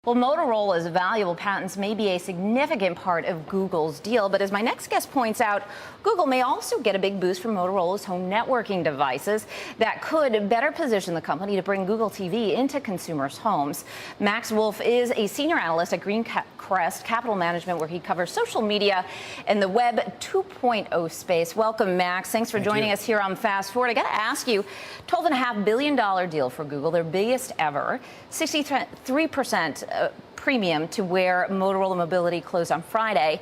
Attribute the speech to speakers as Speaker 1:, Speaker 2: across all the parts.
Speaker 1: Well, Motorola's valuable patents may be a significant part of Google's deal, but as my next guest points out, Google may also get a big boost from Motorola's home networking devices that could better position the company to bring Google TV into consumers' homes. Max Wolff is a senior analyst at GreenCrest Capital Management, where he covers social media and the Web 2.0 space. Welcome, Max. Thanks for joining us here on Fast Forward. I got to ask you, $12.5 billion deal for Google, their biggest ever, 63% premium to where Motorola Mobility closed on Friday.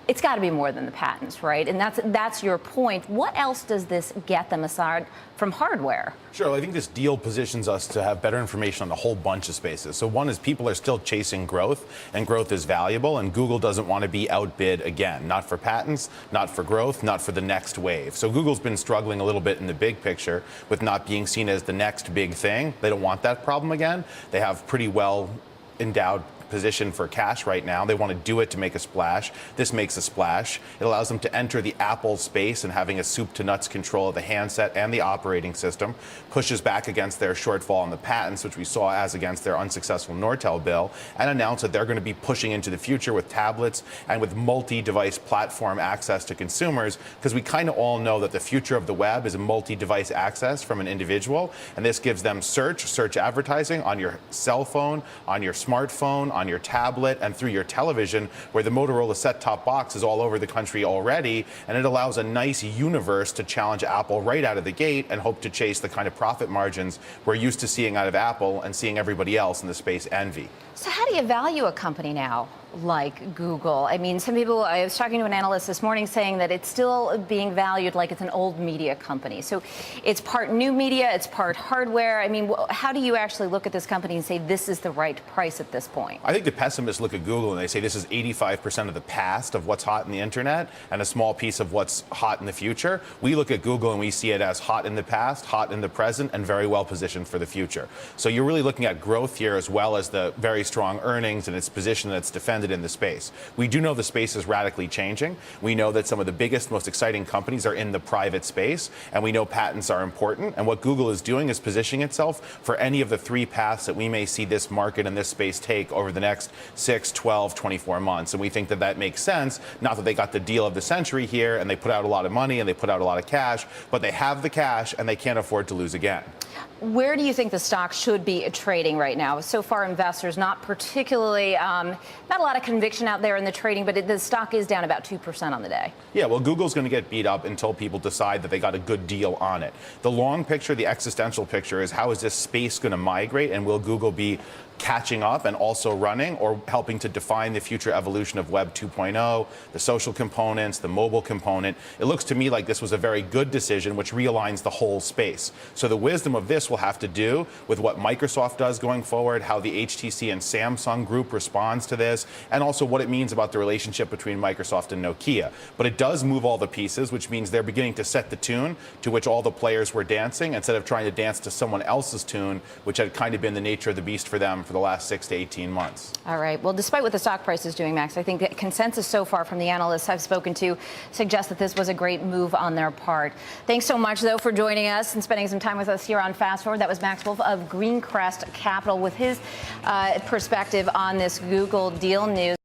Speaker 1: It's got to be more than the patents, right? And that's your point. What else does this get them aside from hardware?
Speaker 2: Sure. I think this deal positions us to have better information on a whole bunch of spaces. So one is people are still chasing growth, and growth is valuable, and Google doesn't want to be outbid again. Not for patents, not for growth, not for the next wave. So Google's been struggling a little bit in the big picture with not being seen as the next big thing. They don't want that problem again. They have pretty well endowed position for cash right now. They want to do it to make a splash. This makes a splash. It allows them to enter the Apple space, and having a soup to nuts control of the handset and the operating system pushes back against their shortfall on the patents, which we saw as against their unsuccessful Nortel bill, and announce that they're going to be pushing into the future with tablets and with multi-device platform access to consumers, because we kind of all know that the future of the web is a multi-device access from an individual, and this gives them search advertising on your cell phone, on your smartphone, on your tablet, and through your television, where the Motorola set-top box is all over the country already, and it allows a nice universe to challenge Apple right out of the gate and hope to chase the kind of profit margins we're used to seeing out of Apple and seeing everybody else in the space envy.
Speaker 1: So how do you value a company now like Google? I mean, some people, I was talking to an analyst this morning saying that it's still being valued like it's an old media company. So it's part new media, it's part hardware. I mean, how do you actually look at this company and say this is the right price at this point?
Speaker 2: I think the pessimists look at Google and they say this is 85% of the past of what's hot in the internet and a small piece of what's hot in the future. We look at Google and we see it as hot in the past, hot in the present, and very well positioned for the future. So you're really looking at growth here, as well as the very strong earnings and its position that's defended in the space. We do know the space is radically changing. We know that some of the biggest, most exciting companies are in the private space, and we know patents are important. And what Google is doing is positioning itself for any of the three paths that we may see this market and this space take over the next 6, 12, 24 months. And we think that that makes sense. Not that they got the deal of the century here and they put out a lot of money and they put out a lot of cash, but they have the cash and they can't afford to lose again.
Speaker 1: Where do you think the stock should be trading right now? So far, investors not particularly, not a lot of conviction out there in the trading, but the stock is down about 2% on the day.
Speaker 2: Yeah, well, Google's going to get beat up until people decide that they got a good deal on it. The long picture, the existential picture, is how is this space going to migrate, and will Google be catching up and also running, or helping to define the future evolution of Web 2.0, the social components, the mobile component? It looks to me like this was a very good decision, which realigns the whole space. So the wisdom of this will have to do with what Microsoft does going forward, how the HTC and Samsung group responds to this, and also what it means about the relationship between Microsoft and Nokia. But it does move all the pieces, which means they're beginning to set the tune to which all the players were dancing, instead of trying to dance to someone else's tune, which had kind of been the nature of the beast for them for the last 6 to 18 months.
Speaker 1: All right. Well, despite what the stock price is doing, Max, I think the consensus so far from the analysts I've spoken to suggests that this was a great move on their part. Thanks so much, though, for joining us and spending some time with us here on Fast Forward. That was Max Wolff of GreenCrest Capital with his perspective on this Google deal news.